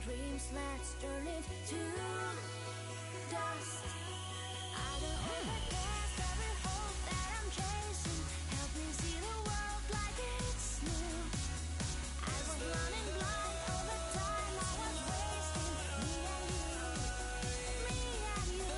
dreams, let's turn it to dust. I don't ever guess every hope that I'm chasing. Help me see the world like it's new. I was running blind all the time, I was wasting me and you, me and you.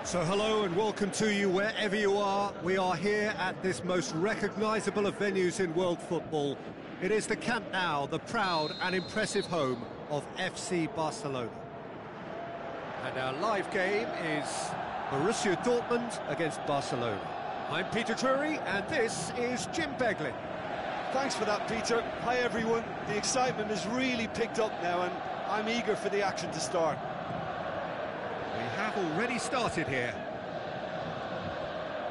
So hello and welcome to you wherever you are. We are here at this most recognisable of venues in world football. It is the Camp Nou, the proud and impressive home of FC Barcelona. And our live game is Borussia Dortmund against Barcelona. I'm Peter Drury and this is Jim Beglin. Thanks for that, Peter. Hi everyone. The excitement has really picked up now and I'm eager for the action to start. We have already started here.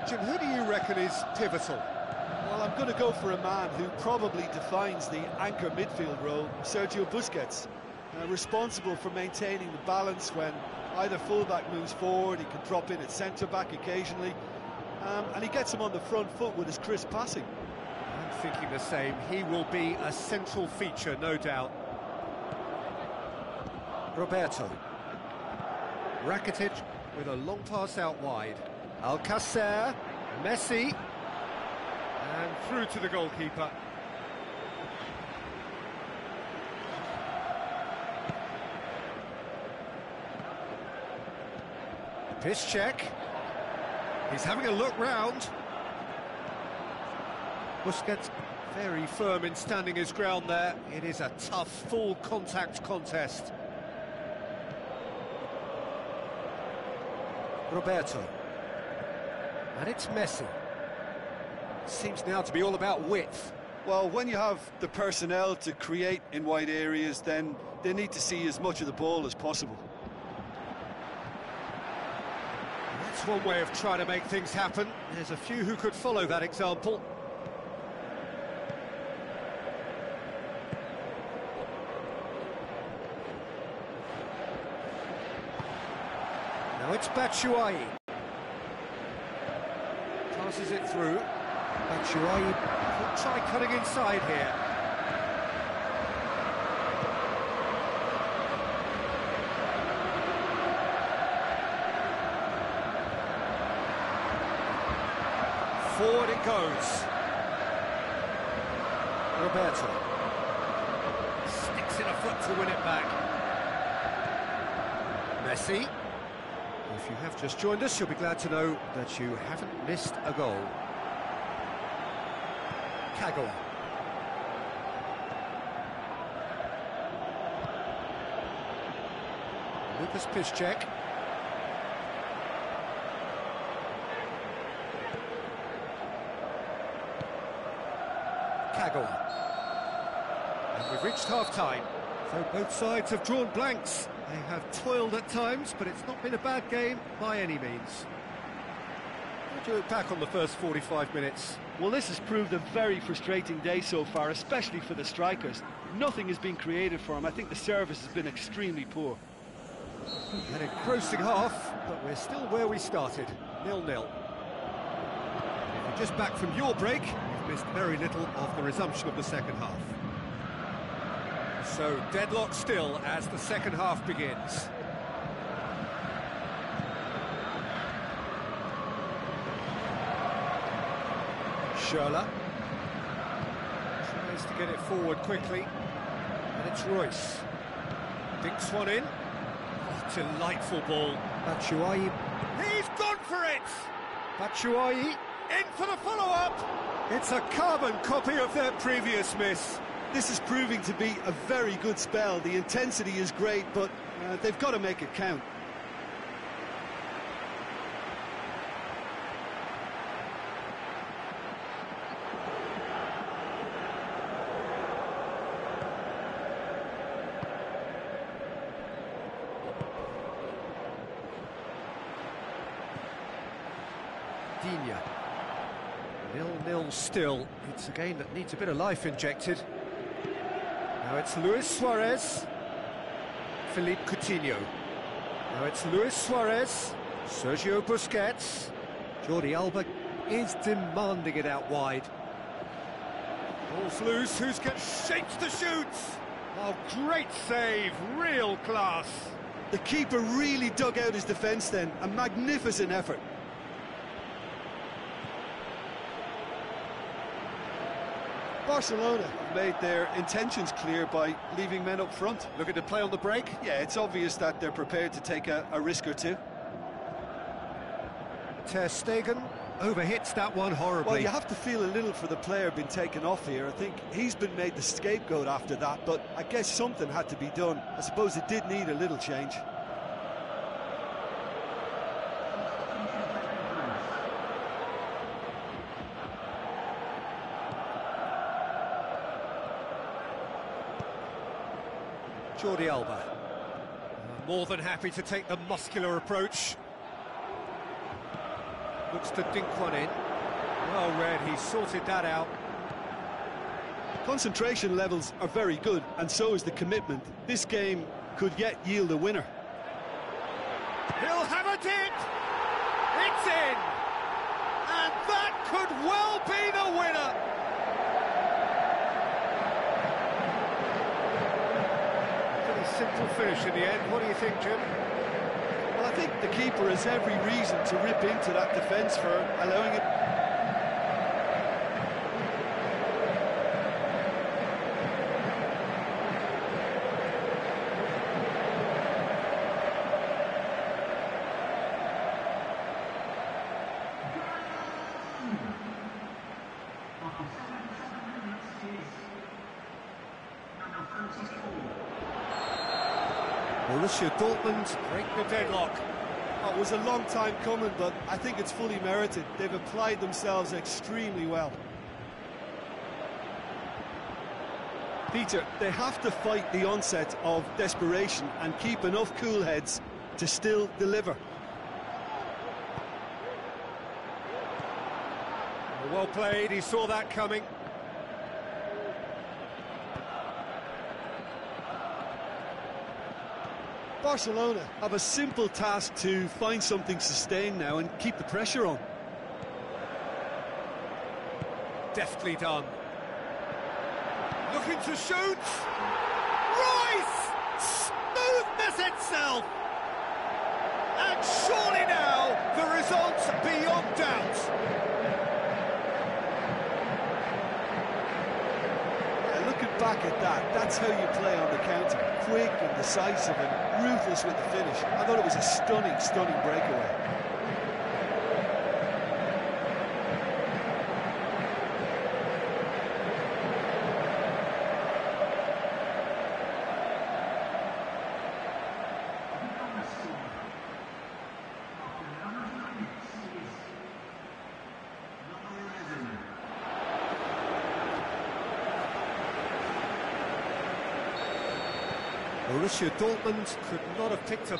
Jim, who do you reckon is pivotal? Well, I'm going to go for a man who probably defines the anchor midfield role, Sergio Busquets. Responsible for maintaining the balance when either fullback moves forward, he can drop in at centre-back occasionally, and he gets him on the front foot with his crisp passing. I'm thinking the same. He will be a central feature, no doubt. Roberto. Rakitic with a long pass out wide. Alcacer, Messi, and through to the goalkeeper. Piszczek. He's having a look round. Busquets very firm in standing his ground there. It is a tough, full contact contest. Roberto. And it's Messi. Seems now to be all about width. Well, when you have the personnel to create in wide areas, then they need to see as much of the ball as possible. That's one way of trying to make things happen. There's a few who could follow that example. Now it's Batshuayi. Passes it through. Batshuayi could try cutting inside here. Forward it goes. Roberto. Sticks in a foot to win it back. Messi. If you have just joined us, you'll be glad to know that you haven't missed a goal. Kagawa. Lucas Piszczek. Kagawa. And we've reached half-time. So both sides have drawn blanks. They have toiled at times, but it's not been a bad game by any means. How do you look back on the first 45 minutes? Well, this has proved a very frustrating day so far, especially for the strikers. Nothing has been created for them. I think the service has been extremely poor. An engrossing half, but we're still where we started, 0-0. If you're just back from your break, you've missed very little of the resumption of the second half. So, deadlock still as the second half begins. Schürrle tries to get it forward quickly, and it's Royce. Dinks one in. Oh, delightful ball. Batshuayi. He's gone for it! Batshuayi in for the follow-up. It's a carbon copy of their previous miss. This is proving to be a very good spell. The intensity is great, but they've got to make it count. Digne. 0-0 still. It's a game that needs a bit of life injected. Now it's Luis Suarez, Philippe Coutinho. Now it's Luis Suarez, Sergio Busquets. Jordi Alba is demanding it out wide. Ball's loose, who's got shapes to shoot? Oh, great save, real class. The keeper really dug out his defence then, a magnificent effort. Barcelona made their intentions clear by leaving men up front. Looking to play on the break? Yeah, it's obvious that they're prepared to take a risk or two. Ter Stegen overhits that one horribly. Well, you have to feel a little for the player being taken off here. I think he's been made the scapegoat after that, but I guess something had to be done. I suppose it did need a little change. Jordi Alba, more than happy to take the muscular approach. Looks to dink one in. Well read, he sorted that out. Concentration levels are very good, and so is the commitment. This game could yet yield a winner. He'll have a dip! It's in! And that could well be the winner! Simple finish in the end. What do you think, Jim? Well, I think the keeper has every reason to rip into that defence for allowing it. Borussia Dortmund break the deadlock. Oh, it was a long time coming, but I think it's fully merited. They've applied themselves extremely well. Peter, they have to fight the onset of desperation and keep enough cool heads to still deliver. Well played, he saw that coming. Barcelona have a simple task to find something sustained now and keep the pressure on. Deftly done. Looking to shoot. Royce! Smoothness itself! And surely now the result's beyond doubt. Looking back at that, that's how you play on the counter. Quick and decisive and ruthless with the finish. I thought it was a stunning, stunning breakaway. Borussia Dortmund could not have picked up.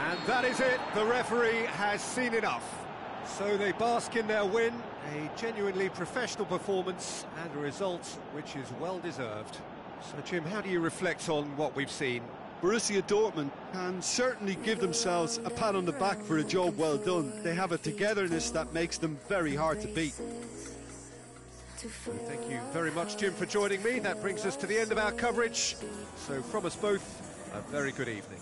And that is it, the referee has seen enough. So they bask in their win, a genuinely professional performance and a result which is well deserved. So Jim, how do you reflect on what we've seen? Borussia Dortmund can certainly give themselves a pat on the back for a job well done. They have a togetherness that makes them very hard to beat. Thank you very much, Jim, for joining me. That brings us to the end of our coverage. So from us both, a very good evening.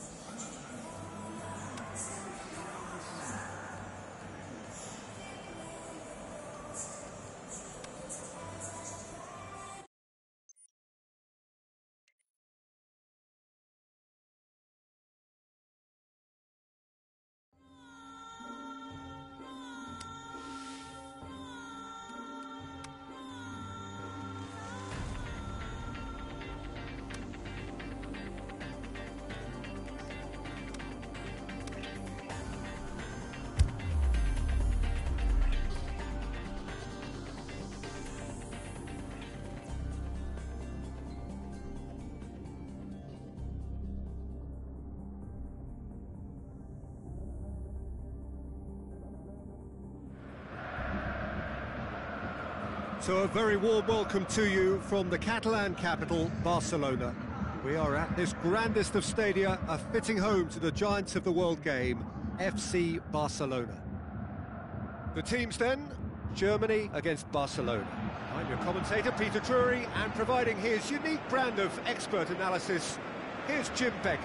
So a very warm welcome to you from the Catalan capital, Barcelona. We are at this grandest of stadia, a fitting home to the giants of the world game, FC Barcelona. The teams then, Germany against Barcelona. I'm your commentator, Peter Drury, and providing his unique brand of expert analysis, here's Jim Begley.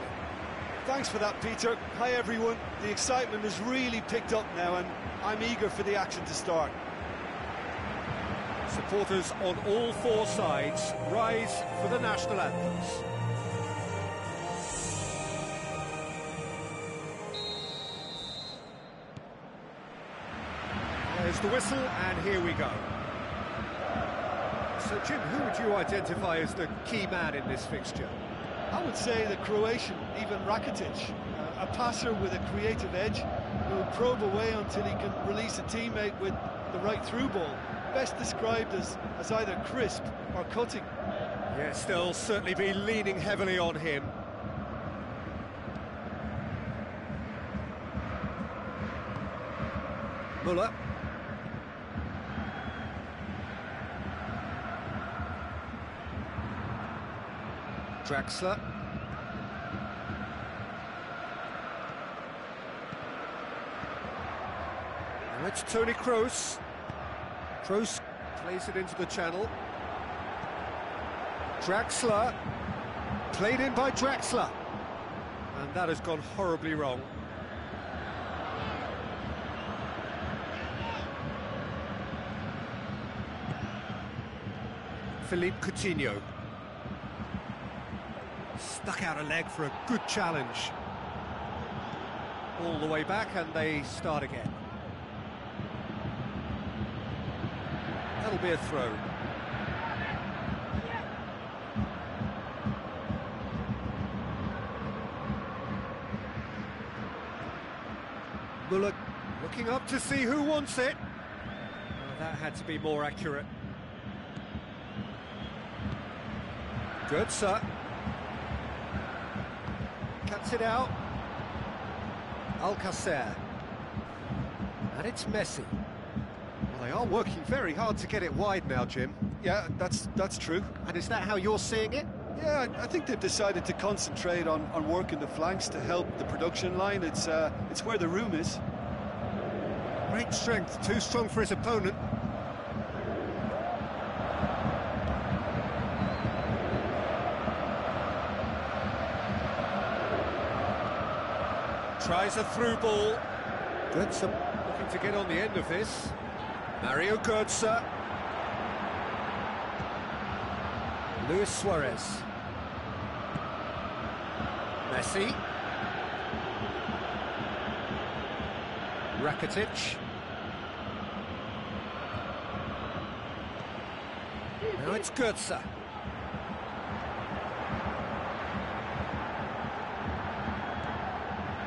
Thanks for that, Peter. Hi, everyone. The excitement has really picked up now, and I'm eager for the action to start. Supporters on all four sides rise for the national anthems. There's the whistle, and here we go. So, Jim, who would you identify as the key man in this fixture? I would say the Croatian, Ivan Rakitic, a passer with a creative edge who will probe away until he can release a teammate with the right through ball. Best described as either crisp or cutting. Yes, they'll certainly be leaning heavily on him. Muller. Draxler. Now it's Toni Kroos. Kroos plays it into the channel. Draxler. Played in by Draxler. And that has gone horribly wrong. Philippe Coutinho. Stuck out a leg for a good challenge. All the way back, and they start again. That'll be a throw. Muller looking up to see who wants it. Oh, that had to be more accurate. Götze. Cuts it out. Alcacer. And it's Messi. Well, they are working very hard to get it wide now, Jim. Yeah, that's true. And is that how you're seeing it? Yeah, I think they've decided to concentrate on working the flanks to help the production line. It's where the room is. Great strength, too strong for his opponent. Tries a through ball. Götze looking to get on the end of this. Mario Götze. Luis Suarez. Messi. Rakitic. Now it's Götze.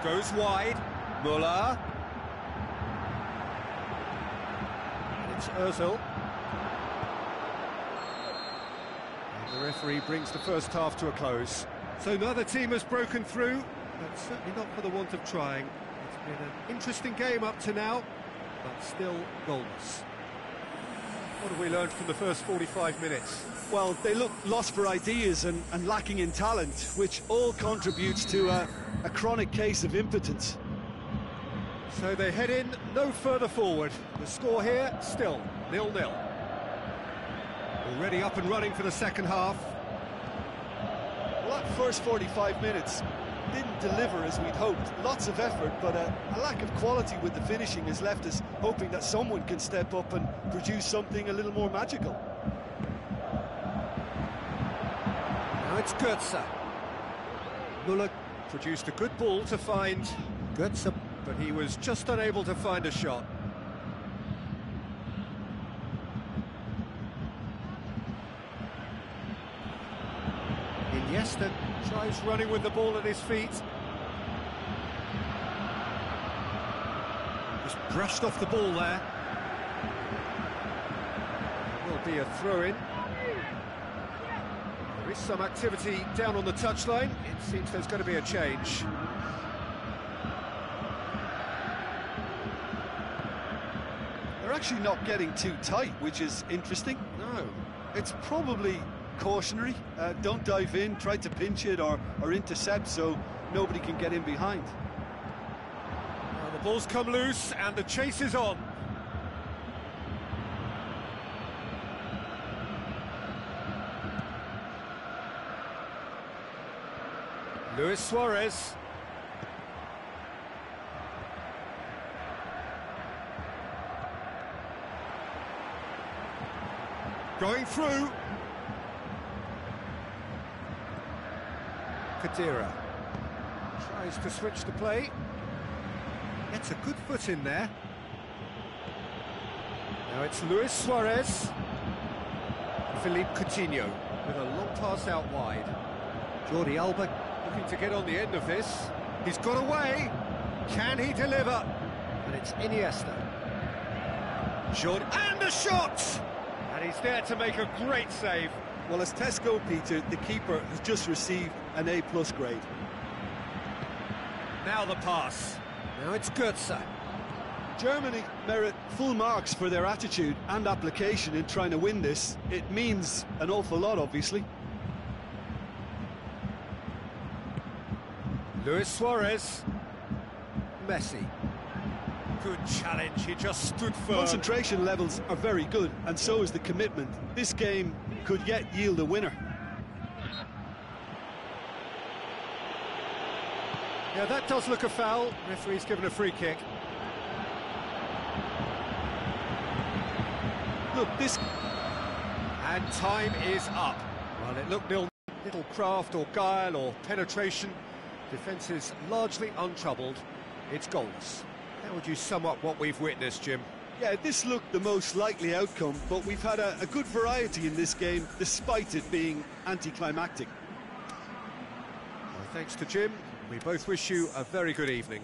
Goes wide. Muller. It's Ozil. And the referee brings the first half to a close. So neither team has broken through, but certainly not for the want of trying. It's been an interesting game up to now, but still goalless. What have we learned from the first 45 minutes? Well, they look lost for ideas and lacking in talent, which all contributes to a chronic case of impotence. So they head in no further forward. The score here, still 0-0. Already up and running for the second half. Well, that first 45 minutes didn't deliver as we'd hoped. Lots of effort, but a lack of quality with the finishing has left us hoping that someone can step up and produce something a little more magical. Now it's Götze. Muller produced a good ball to find Götze, but he was just unable to find a shot. Iniesta tries running with the ball at his feet. Just brushed off the ball there. Will be a throw-in. There is some activity down on the touchline. It seems there's going to be a change. They're actually not getting too tight, which is interesting. No. It's probably cautionary. Don't dive in, try to pinch it or intercept so nobody can get in behind. Now the ball's come loose and the chase is on. Luis Suarez. Going through. Kadira tries to switch the play. Gets a good foot in there. Now it's Luis Suarez. Philippe Coutinho with a long pass out wide. Jordi Alba looking to get on the end of this. He's got away. Can he deliver? And it's Iniesta. Jordi, and a shot! And he's there to make a great save. Well, as Tesco, Peter, the keeper has just received an A+ grade. Now the pass. Now it's Götze. Germany merit full marks for their attitude and application in trying to win this. It means an awful lot, obviously. Luis Suarez. Messi. Good challenge, he just stood firm. Concentration levels are very good, and so is the commitment. This game could yet yield a winner. Yeah, that does look a foul. Referee's given a free kick. Look, this... And time is up. Well, it looked nil. Little craft or guile or penetration. Defence is largely untroubled. It's goalless. How would you sum up what we've witnessed, Jim? Yeah, this looked the most likely outcome, but we've had a good variety in this game, despite it being anticlimactic. Well, thanks to Jim. We both wish you a very good evening.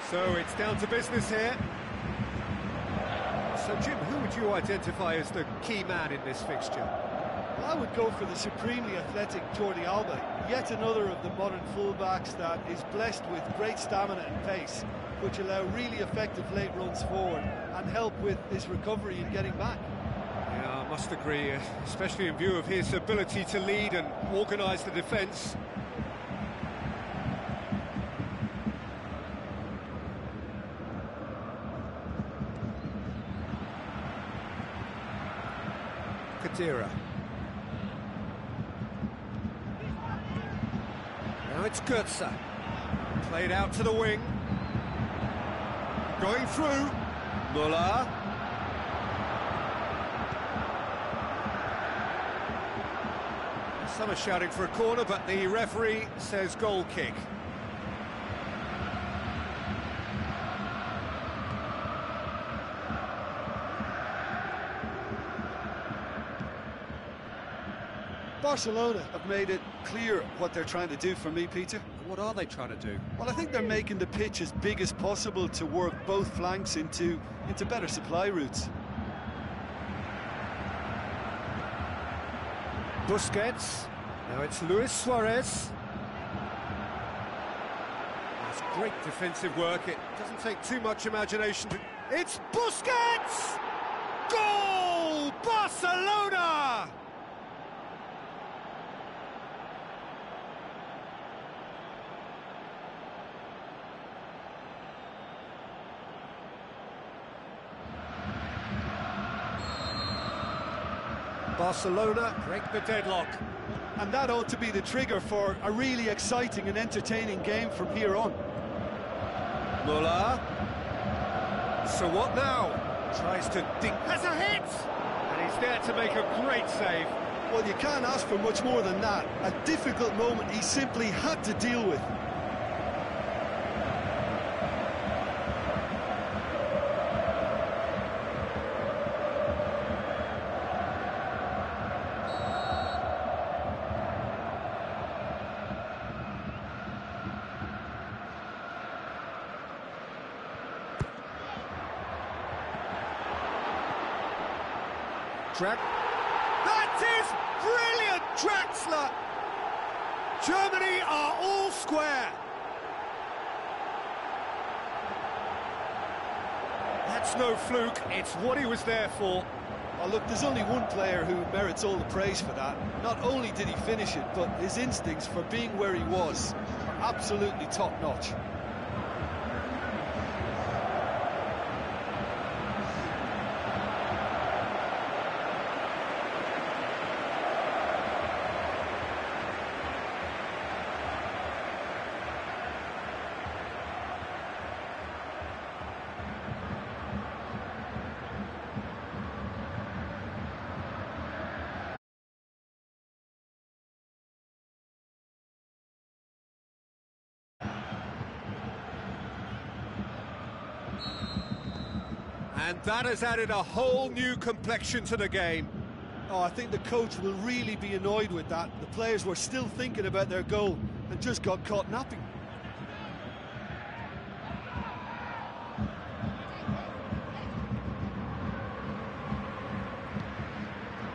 So it's down to business here. So Jim, who would you identify as the key man in this fixture? Well, I would go for the supremely athletic Jordi Alba, yet another of the modern fullbacks that is blessed with great stamina and pace, which allow really effective late runs forward and help with his recovery and getting back. Yeah, I must agree, especially in view of his ability to lead and organise the defence. Kadira. Now it's Götze. Played out to the wing. Going through. Muller. Some are shouting for a corner, but the referee says goal kick. Barcelona have made it clear what they're trying to do for me, Peter. What are they trying to do? Well, I think they're making the pitch as big as possible to work both flanks into better supply routes. Busquets. Now it's Luis Suarez. That's great defensive work. It doesn't take too much imagination to... It's Busquets! Goal! Barcelona! Barcelona break the deadlock. And that ought to be the trigger for a really exciting and entertaining game from here on. Muller. So what now? Tries to dink. Has a hit! And he's there to make a great save. Well, you can't ask for much more than that. A difficult moment he simply had to deal with. That is brilliant, Draxler! Germany are all square. That's no fluke, it's what he was there for. Oh, look, there's only one player who merits all the praise for that. Not only did he finish it, but his instincts for being where he was are absolutely top-notch. And that has added a whole new complexion to the game. Oh, I think the coach will really be annoyed with that. The players were still thinking about their goal and just got caught napping.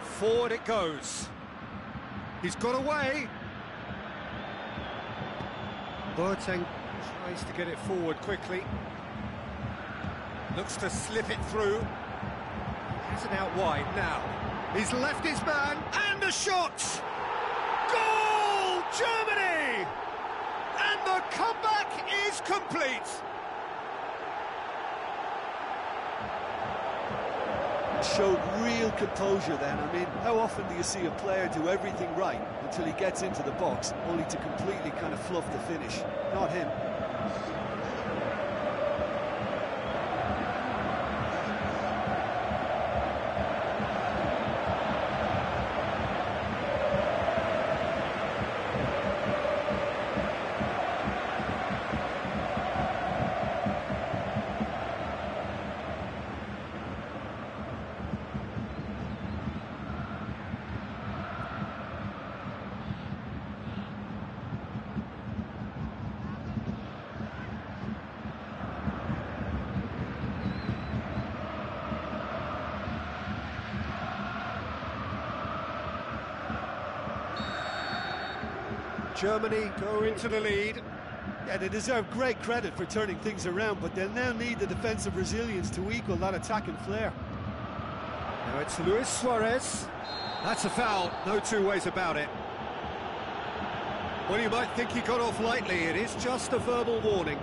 Forward it goes. He's got away. Boateng tries to get it forward quickly. Looks to slip it through. Has it out wide now. He's left his man, and a shot! Goal! Germany! And the comeback is complete! Showed real composure then. I mean, how often do you see a player do everything right until he gets into the box, only to completely kind of fluff the finish? Not him. Germany go into the lead. Yeah, they deserve great credit for turning things around, but they'll now need the defensive resilience to equal that attacking flair. Now it's Luis Suarez. That's a foul, no two ways about it. Well, you might think he got off lightly. It is just a verbal warning.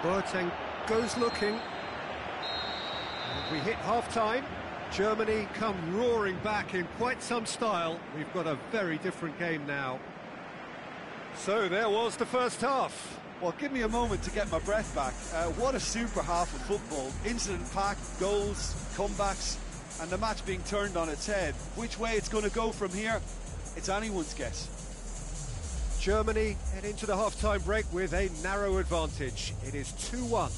Boateng goes looking. And we hit half-time. Germany come roaring back in quite some style. We've got a very different game now. So there was the first half. Well, give me a moment to get my breath back. What a super half of football. Incident-packed, goals, comebacks, and the match being turned on its head. Which way it's going to go from here, it's anyone's guess. Germany head into the half-time break with a narrow advantage. It is 2-1.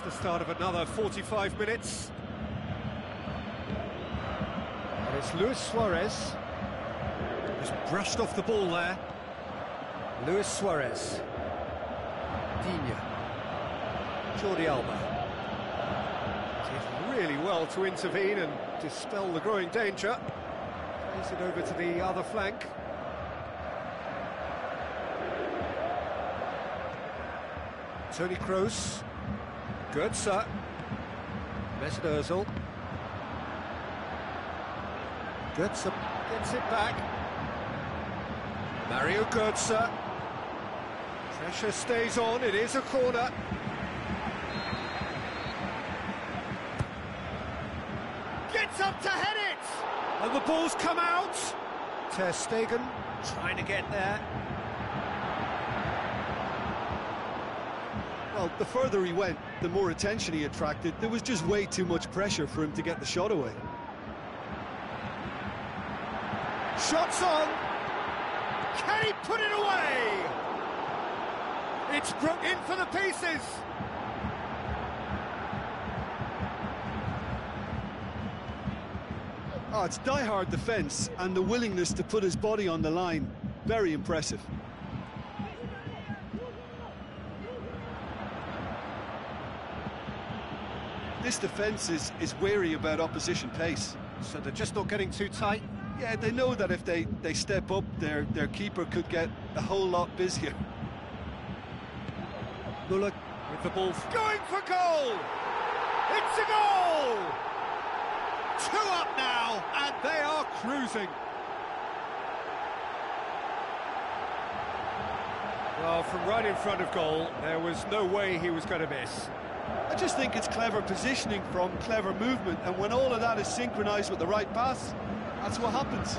The start of another 45 minutes. And it's Luis Suarez. Just brushed off the ball there. Luis Suarez. Digne. Jordi Alba. Did really well to intervene and dispel the growing danger. Plays it over to the other flank. Toni Kroos. Götze, Mesut Ozil. Götze gets it back. Mario Götze. Pressure stays on, it is a corner. Gets up to head it! And the ball's come out. Ter Stegen trying to get there. Well, the further he went, the more attention he attracted. There was just way too much pressure for him to get the shot away. Shots on! Can he put it away? It's in for the pieces. Oh, it's die-hard defence and the willingness to put his body on the line. Very impressive. This defence is wary about opposition pace. So they're just not getting too tight. Yeah, they know that if they step up, their keeper could get a whole lot busier. Muller with the ball, going for goal! It's a goal! 2 up now, and they are cruising. Well, from right in front of goal, there was no way he was going to miss. I just think it's clever positioning from clever movement, and when all of that is synchronised with the right pass, that's what happens.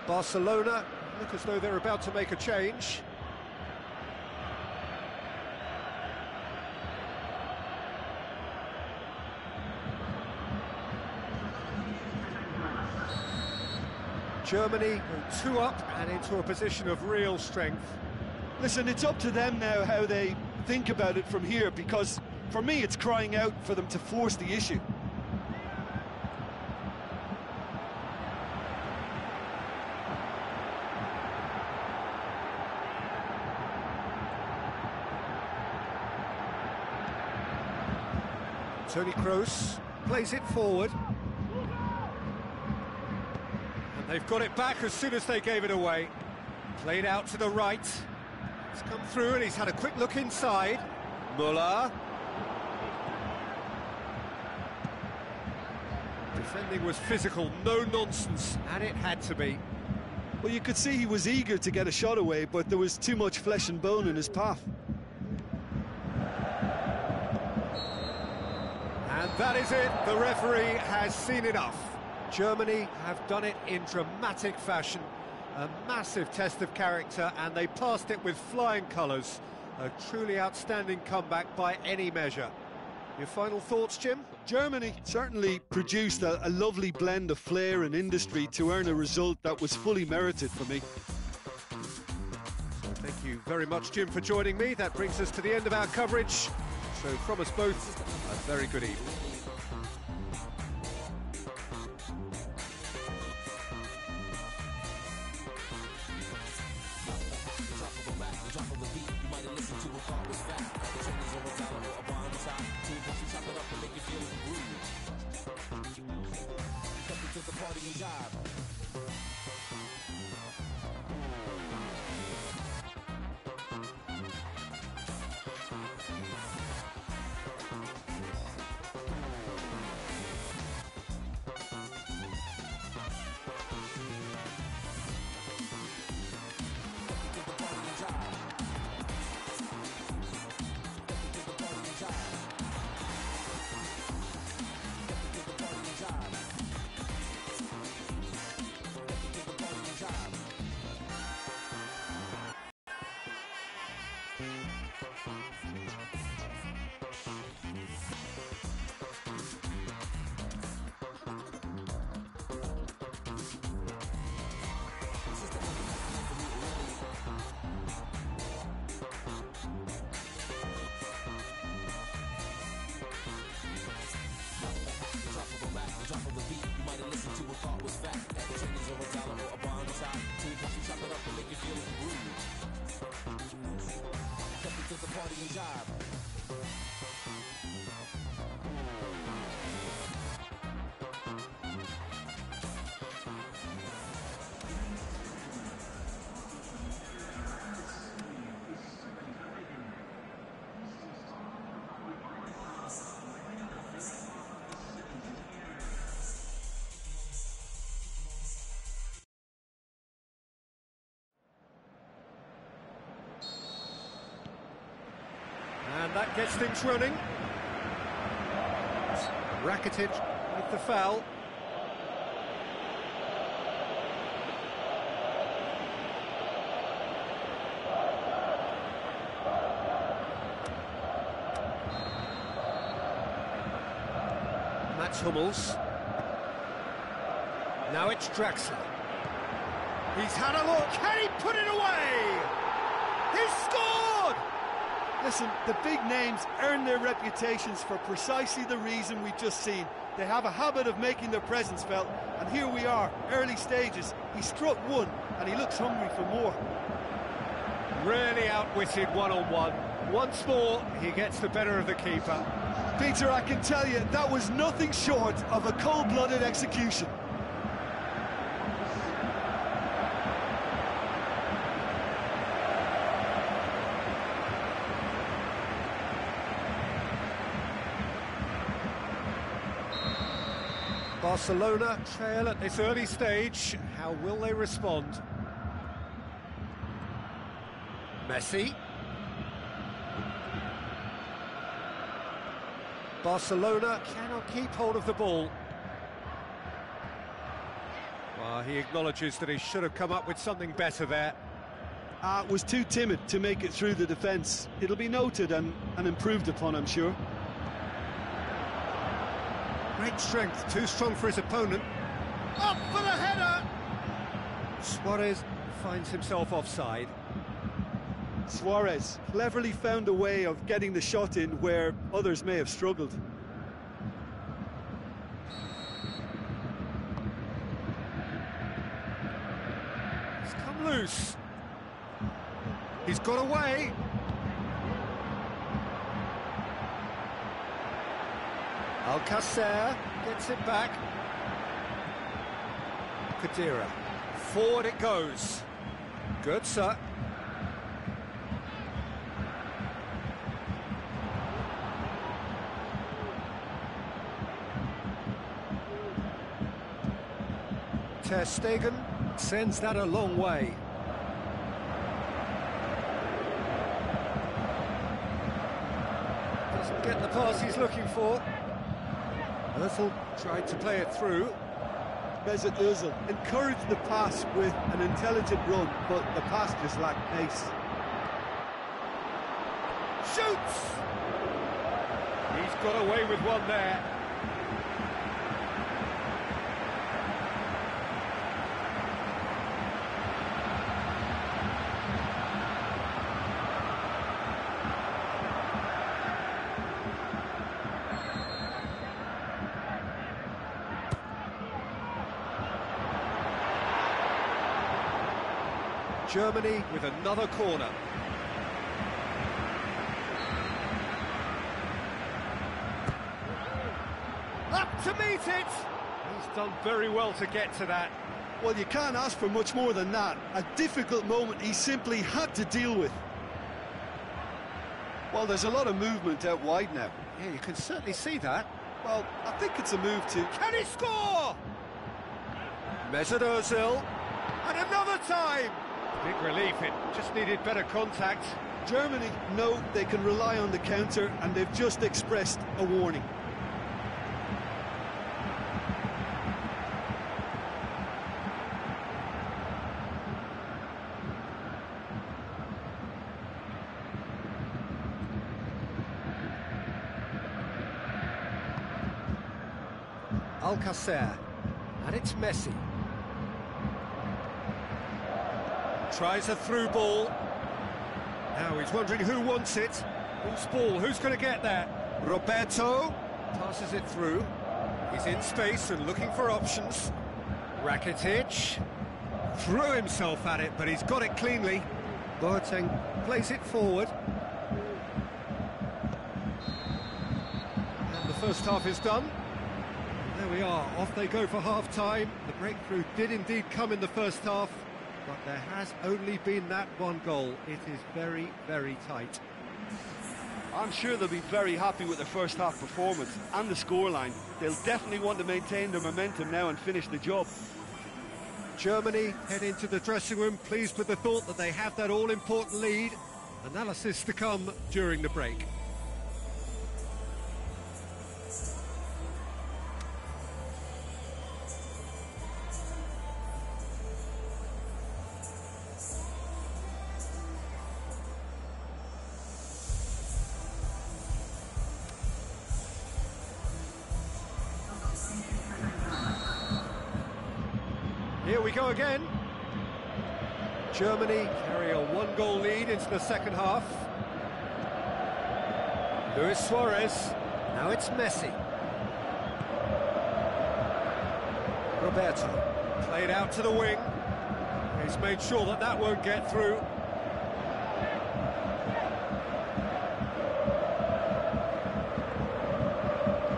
Barcelona look as though they're about to make a change. Germany go 2 up and into a position of real strength. Listen, it's up to them now how they think about it from here, because for me it's crying out for them to force the issue. Toni Kroos plays it forward. And they've got it back as soon as they gave it away. Played out to the right. He's come through and he's had a quick look inside. Muller. Defending was physical, no nonsense, and it had to be. Well, you could see he was eager to get a shot away, but there was too much flesh and bone in his path. And that is it, the referee has seen enough. Germany have done it in dramatic fashion, a massive test of character, and they passed it with flying colours. A truly outstanding comeback by any measure. Your final thoughts, Jim? Germany certainly produced a lovely blend of flair and industry to earn a result that was fully merited for me. So thank you very much, Jim, for joining me. That brings us to the end of our coverage. So from us both, a very good evening. gets things running. Rakitic with the foul. Mats Hummels. Now it's Draxler. He's had a look. Can he put it away? He's scored! Listen, the big names earn their reputations for precisely the reason we've just seen. They have a habit of making their presence felt, and here we are, early stages. He struck one, and he looks hungry for more. Really outwitted one-on-one. Once more, he gets the better of the keeper. Peter, I can tell you, that was nothing short of a cold-blooded execution. Barcelona trail at this early stage. How will they respond? Messi. Barcelona cannot keep hold of the ball. Well, he acknowledges that he should have come up with something better there. Was too timid to make it through the defence. It'll be noted and improved upon, I'm sure. Great strength, too strong for his opponent. Up for the header! Suarez finds himself offside. Suarez cleverly found a way of getting the shot in where others may have struggled. He's come loose. He's got away. Alcacer gets it back. Khedira. Forward it goes. Götze. Ter Stegen sends that a long way. Doesn't get the pass he's looking for. Özil tried to play it through. Mesut Özil encouraged the pass with an intelligent run, but the pass just lacked pace. Shoots! He's got away with one there. Germany with another corner. Up to meet it! He's done very well to get to that. Well, you can't ask for much more than that. A difficult moment he simply had to deal with. Well, there's a lot of movement out wide now. Yeah, you can certainly see that. Well, I think it's a move to... Can he score? Mesut Özil. And another time! Big relief, it just needed better contact. Germany know they can rely on the counter, and they've just expressed a warning. Alcacer. And it's Messi. Tries a through ball. Now he's wondering who wants it. Whose ball? Who's going to get there? Roberto passes it through. He's in space and looking for options. Rakitic threw himself at it, but he's got it cleanly. Boateng plays it forward. And the first half is done. There we are, off they go for half-time. The breakthrough did indeed come in the first half, but there has only been that one goal. It is very, very tight. I'm sure they'll be very happy with their first half performance and the scoreline. They'll definitely want to maintain their momentum now and finish the job. Germany head into the dressing room pleased with the thought that they have that all-important lead. Analysis to come during the break. we go again. Germany carry a one-goal lead into the second half. Luis Suarez, now it's Messi. Roberto, played out to the wing. He's made sure that that won't get through.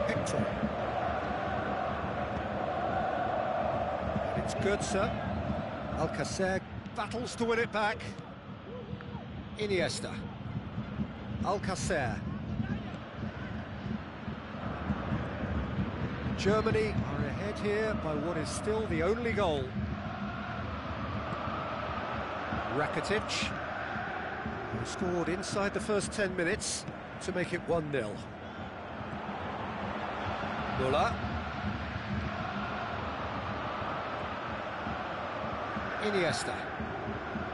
Hector. And it's Götze. Alcacer battles to win it back. Iniesta. Alcacer. Germany are ahead here by what is still the only goal. Rakitic, who scored inside the first 10 minutes to make it 1-0. Müller. Iniesta.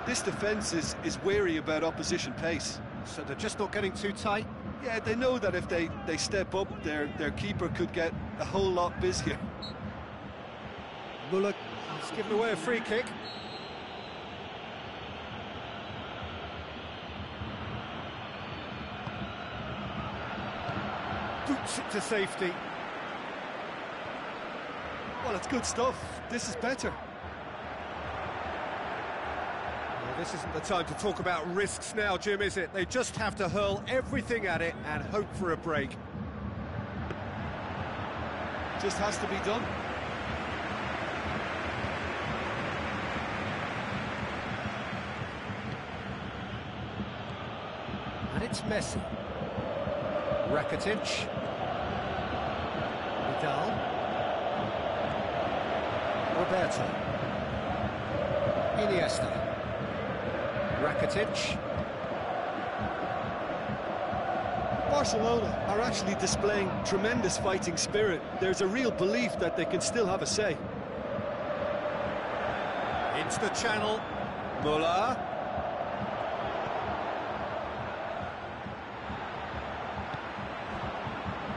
This defence is wary about opposition pace. So they're just not getting too tight. Yeah, they know that if they step up, their keeper could get a whole lot busier. Müller has given away a free kick. Boots it to safety. Well, it's good stuff. This is better. Well, this isn't the time to talk about risks now, Jim, is it? They just have to hurl everything at it and hope for a break. Just has to be done. And it's Messi. Rakitic. Vidal. Roberto. Iniesta. Rakitic. Barcelona are actually displaying tremendous fighting spirit. There's a real belief that they can still have a say. Into the channel. Müller.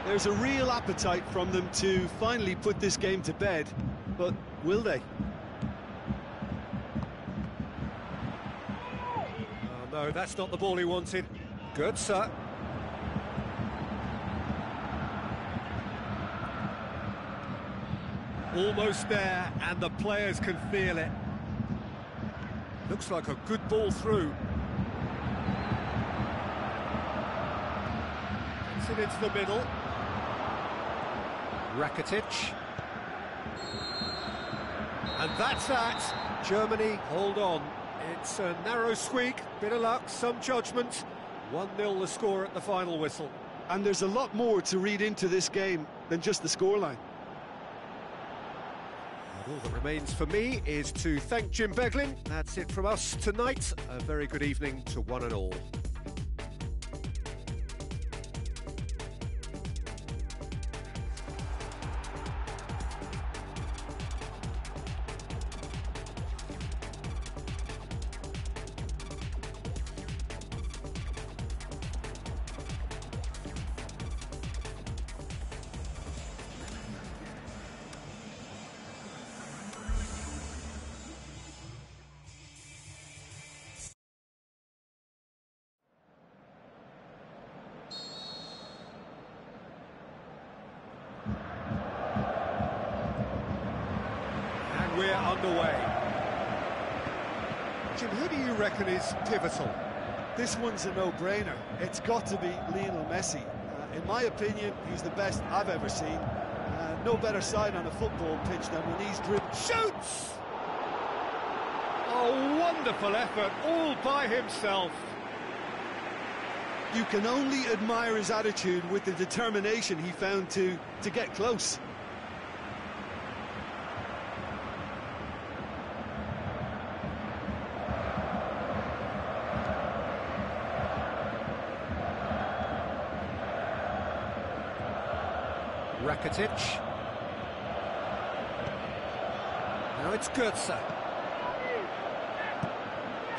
There's a real appetite from them to finally put this game to bed, but will they? Oh, no, that's not the ball he wanted. Götze. Almost there, and the players can feel it. Looks like a good ball through. It's it into the middle. Rakitic. And that's that. Germany hold on. It's a narrow squeak, bit of luck, some judgment. 1-0 the score at the final whistle. And there's a lot more to read into this game than just the scoreline. All that remains for me is to thank Jim Beglin. That's it from us tonight. A very good evening to one and all. We're underway. Jim, who do you reckon is pivotal? This one's a no-brainer. It's got to be Lionel Messi. In my opinion, he's the best I've ever seen. No better side on a football pitch than when he's dribbling. Shoots! Oh, wonderful effort, all by himself. You can only admire his attitude with the determination he found to get close. Rakitic. Now it's Götze.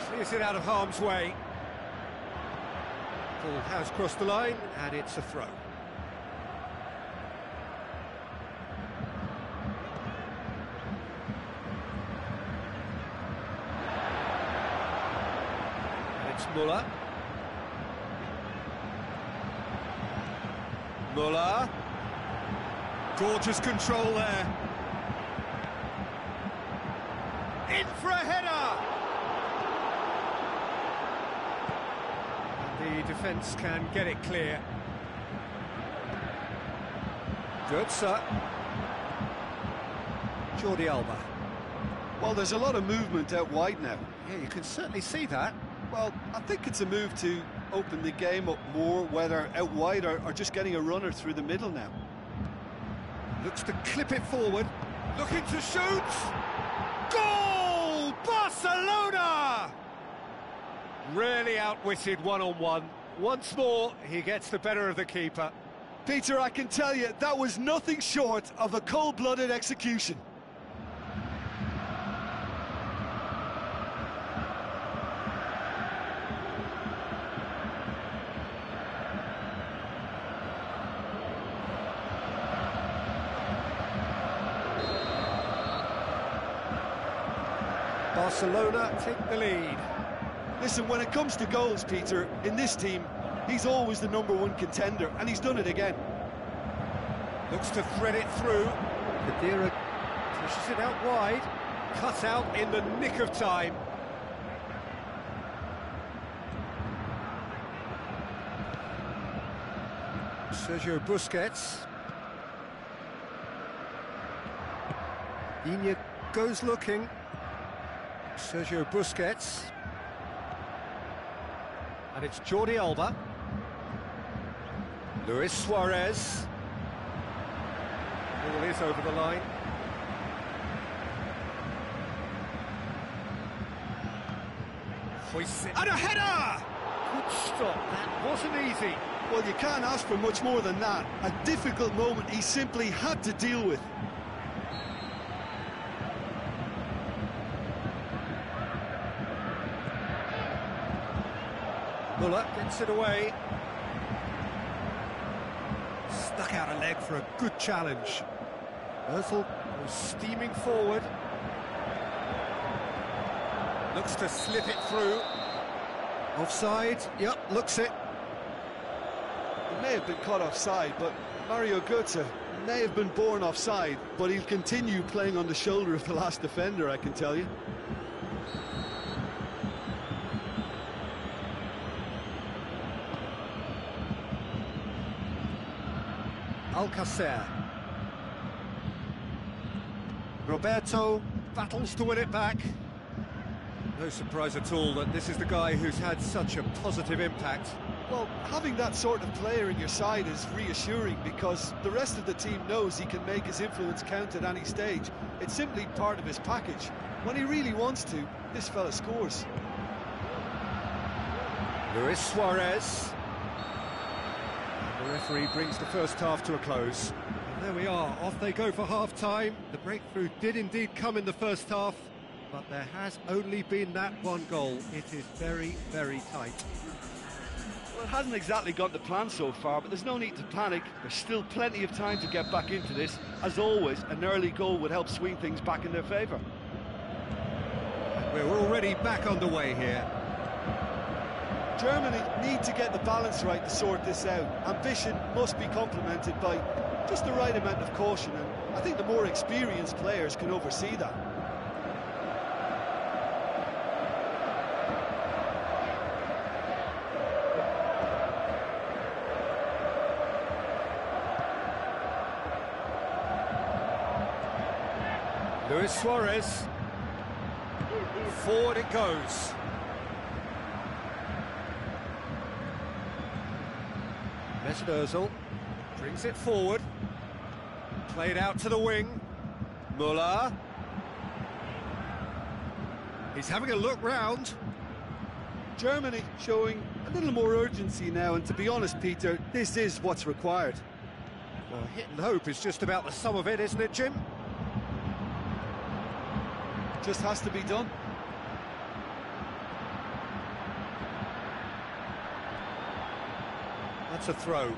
Clears it out of harm's way. Ball has crossed the line, and it's a throw. Muller. Muller. Gorgeous control there. In for a header! The defence can get it clear. Good, sir. Jordi Alba. Well, there's a lot of movement out wide now. Yeah, you can certainly see that. Well, I think it's a move to open the game up more, whether out wide or just getting a runner through the middle now. Looks to clip it forward. Looking to shoot! Goal! Barcelona! Really outwitted one-on-one. Once more, he gets the better of the keeper. Peter, I can tell you, that was nothing short of a cold-blooded execution. Barcelona take the lead. Listen, when it comes to goals, Peter, in this team, he's always the #1 contender, and he's done it again. Looks to thread it through. Kadira pushes it out wide. Cut out in the nick of time. Sergio Busquets. Iniesta goes looking. Sergio Busquets. And it's Jordi Alba. Luis Suarez. Ball is over the line. Hoists it. And a header! Good stop, that wasn't easy. Well, you can't ask for much more than that. A difficult moment he simply had to deal with. Muller gets it away. Stuck out a leg for a good challenge. Ozil goes steaming forward. Looks to slip it through. Offside, yep, looks it. He may have been caught offside, but Mario Götze may have been born offside, but he'll continue playing on the shoulder of the last defender, I can tell you. Alcacer. Roberto battles to win it back. No surprise at all that this is the guy who's had such a positive impact. Well, having that sort of player in your side is reassuring because the rest of the team knows he can make his influence count at any stage. It's simply part of his package. When he really wants to, this fella scores. Luis Suarez. The referee brings the first half to a close. And there we are, off they go for half-time. The breakthrough did indeed come in the first half, but there has only been that one goal. It is very, very tight. Well, it hasn't exactly gone to plan so far, but there's no need to panic. There's still plenty of time to get back into this. As always, an early goal would help swing things back in their favour. We're already back underway here. Germany need to get the balance right to sort this out. Ambition must be complemented by just the right amount of caution, and I think the more experienced players can oversee that. Luis Suarez. Forward it goes. Mesut Ozil brings it forward. Played out to the wing. Muller. He's having a look round. Germany showing a little more urgency now, and to be honest, Peter, this is what's required. Well, hit and hope is just about the sum of it, isn't it, Jim? Just has to be done. That's a throw.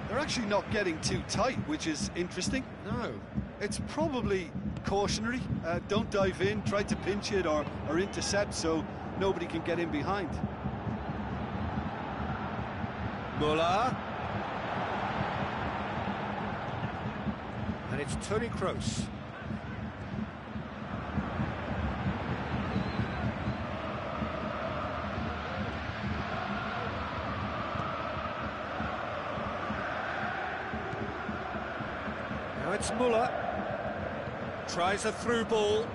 They're actually not getting too tight, which is interesting. No. It's probably cautionary. Don't dive in, try to pinch it or intercept so nobody can get in behind. Muller. And it's Toni Kroos. Now it's Muller. Tries a through ball.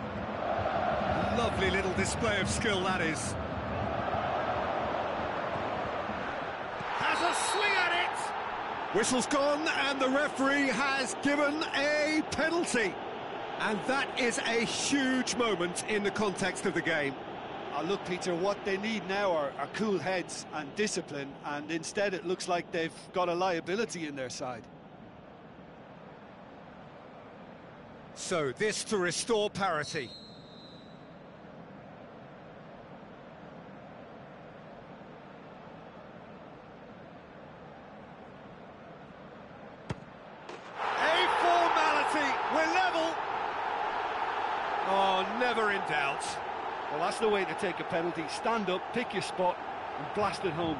Lovely little display of skill, that is. Has a swing at it! Whistle's gone, and the referee has given a penalty. And that is a huge moment in the context of the game. Look, Peter, what they need now are cool heads and discipline, and instead it looks like they've got a liability in their side. So this to restore parity. A formality, we're level. Oh, never in doubt. Well, that's the way to take a penalty. Stand up, pick your spot, and blast it home.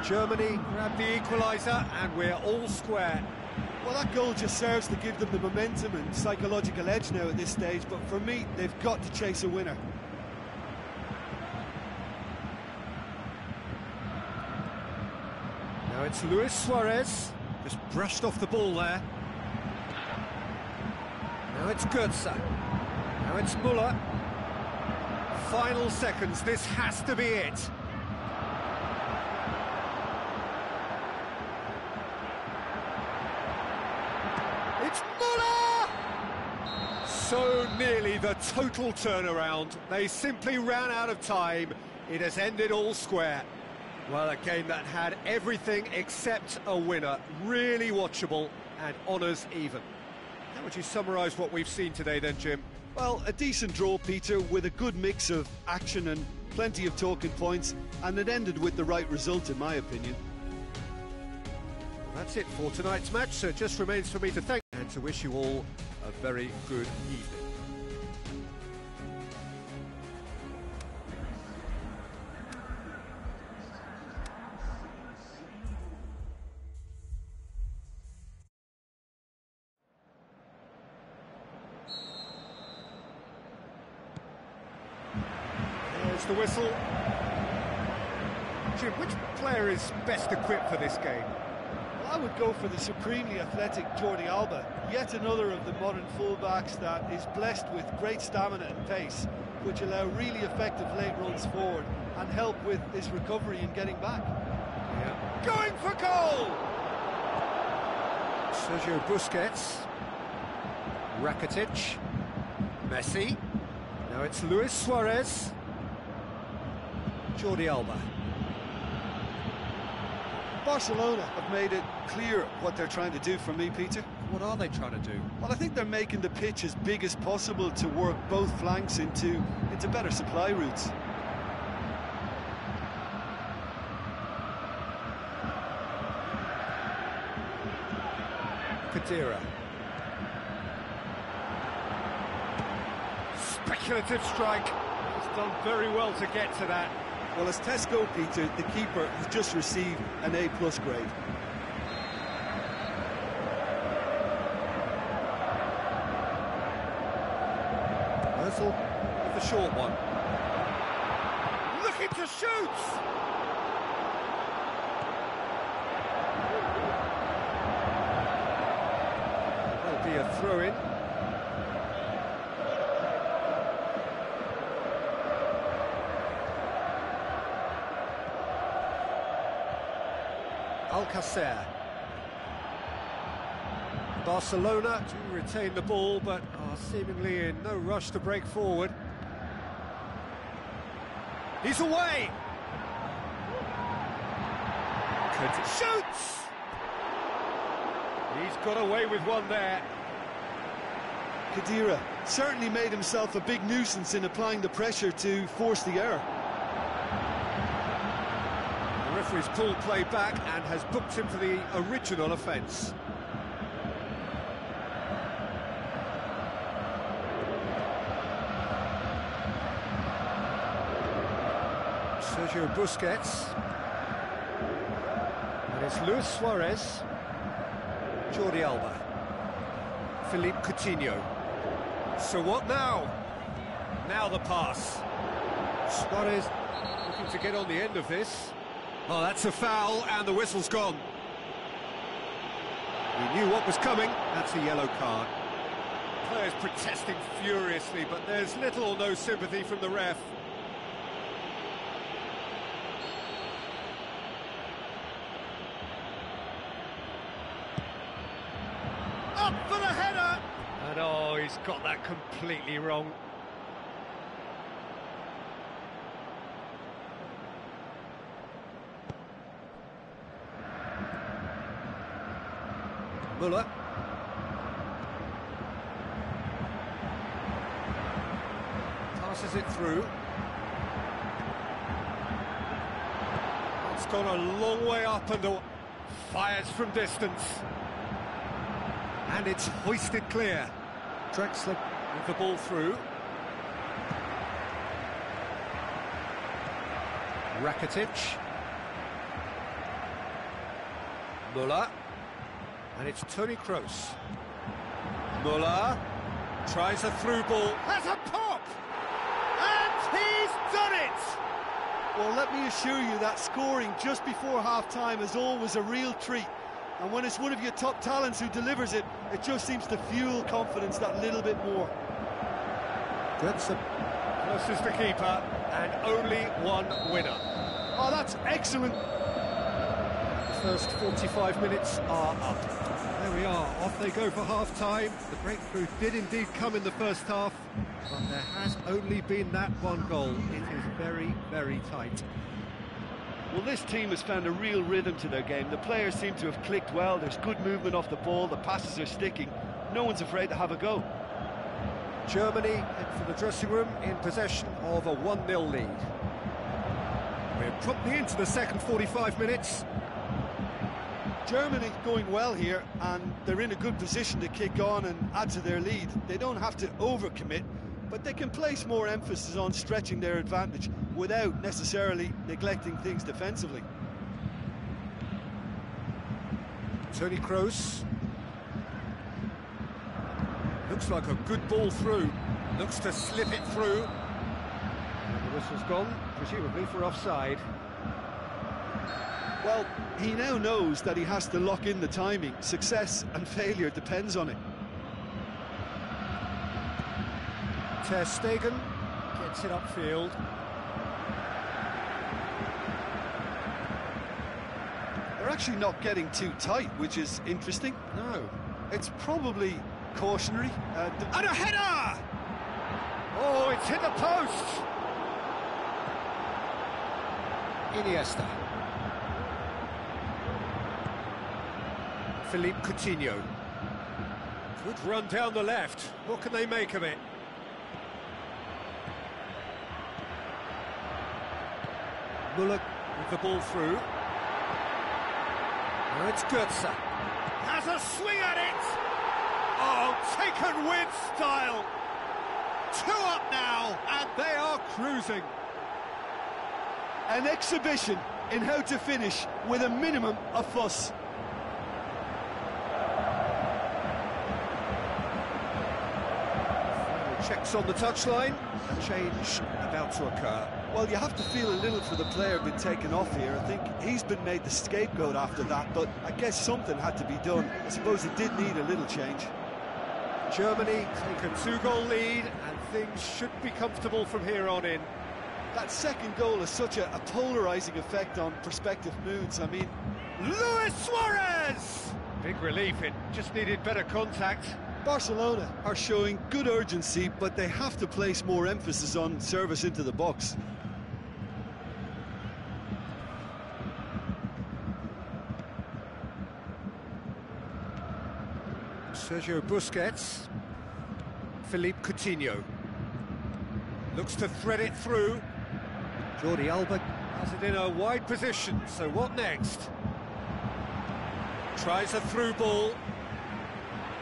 Germany grab the equaliser, and we're all square. Well, that goal just serves to give them the momentum and psychological edge now at this stage, but for me, they've got to chase a winner. Now it's Luis Suarez, just brushed off the ball there. Now it's Götze. Now it's Muller. Final seconds, this has to be it. It's Muller! So nearly the total turnaround. They simply ran out of time. It has ended all square. Well, a game that had everything except a winner. Really watchable and honours even. How would you summarise what we've seen today then, Jim? Well, a decent draw, Peter, with a good mix of action and plenty of talking points, and it ended with the right result, in my opinion. That's it for tonight's match, so it just remains for me to thank and to wish you all a very good evening. There's the whistle. Jim, which player is best equipped for this game? I would go for the supremely athletic Jordi Alba, yet another of the modern fullbacks that is blessed with great stamina and pace, which allow really effective late runs forward and help with his recovery and getting back. Yeah. Going for goal! Sergio Busquets, Rakitic, Messi, now it's Luis Suarez, Jordi Alba. Barcelona have made it clear what they're trying to do for me, Peter. What are they trying to do? Well, I think they're making the pitch as big as possible to work both flanks into better supply routes. Kadira. Speculative strike. He's done very well to get to that. Well, as Tesco, Peter, the keeper has just received an A+ grade. Ozil with the short one. Looking to shoot! There'll be a throw-in. Alcacer. Barcelona do retain the ball, but are seemingly in no rush to break forward. He's away! Shoots! He's got away with one there. Khedira certainly made himself a big nuisance in applying the pressure to force the error. The referee's pulled play back and has booked him for the original offence. Sergio Busquets. And it's Luis Suarez. Jordi Alba. Philippe Coutinho. So what now? Now the pass. Suarez looking to get on the end of this. Oh, that's a foul, and the whistle's gone. He knew what was coming. That's a yellow card. Players protesting furiously, but there's little or no sympathy from the ref. Up for the header! And oh, he's got that completely wrong. Muller. Passes it through. It's gone a long way up and fires from distance. And it's hoisted clear. Drexler with the ball through. Rakitic. Muller. And it's Toni Kroos. Muller tries a through ball. Has a pop! And he's done it! Well, let me assure you that scoring just before half-time is always a real treat. And when it's one of your top talents who delivers it, it just seems to fuel confidence that little bit more. Goodson closes the keeper, and only one winner. Oh, that's excellent. The first 45 minutes are up. There we are, off they go for half-time. The breakthrough did indeed come in the first half, but there has only been that one goal. It is very, very tight. Well, this team has found a real rhythm to their game. The players seem to have clicked well. There's good movement off the ball. The passes are sticking. No one's afraid to have a go. Germany head for the dressing room in possession of a 1-0 lead. We're promptly into the second 45 minutes. Germany going well here, and they're in a good position to kick on and add to their lead. They don't have to overcommit, but they can place more emphasis on stretching their advantage without necessarily neglecting things defensively. Toni Kroos. Looks like a good ball through. Looks to slip it through. And the whistle's gone, presumably for offside. Well, he now knows that he has to lock in the timing. Success and failure depends on it. Ter Stegen gets it upfield. They're actually not getting too tight, which is interesting. No. It's probably cautionary. And a header! Oh, it's hit the post! Iniesta. Philippe Coutinho. Good run down the left. What can they make of it? Muller with the ball through. Now it's Götze. Has a swing at it! Oh, taken with style! 2 up now, and they are cruising. An exhibition in how to finish with a minimum of fuss. Checks on the touchline, a change about to occur. Well, you have to feel a little for the player being taken off here. I think he's been made the scapegoat after that, but I guess something had to be done. I suppose it did need a little change. Germany take a 2-goal lead, and things should be comfortable from here on in. That second goal has such a polarising effect on prospective moods. I mean, Luis Suarez! Big relief, it just needed better contact. Barcelona are showing good urgency, but they have to place more emphasis on service into the box. Sergio Busquets. Philippe Coutinho. Looks to thread it through. Jordi Alba has it in a wide position, so what next? Tries a through ball.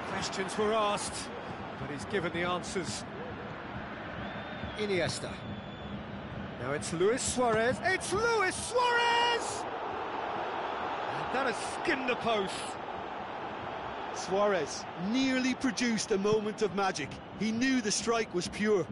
Questions were asked, but he's given the answers. Iniesta. Now it's Luis Suarez. It's Luis Suarez! And that has skinned the post. Suarez nearly produced a moment of magic. He knew the strike was pure.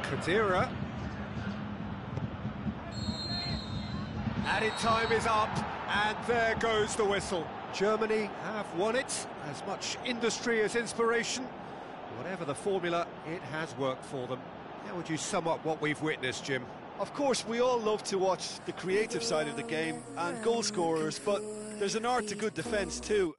Khedira. Added time is up, and there goes the whistle. Germany have won it. As much industry as inspiration. Whatever the formula, it has worked for them. How would you sum up what we've witnessed, Jim? Of course, we all love to watch the creative side of the game and goal scorers, but there's an art to good defence too.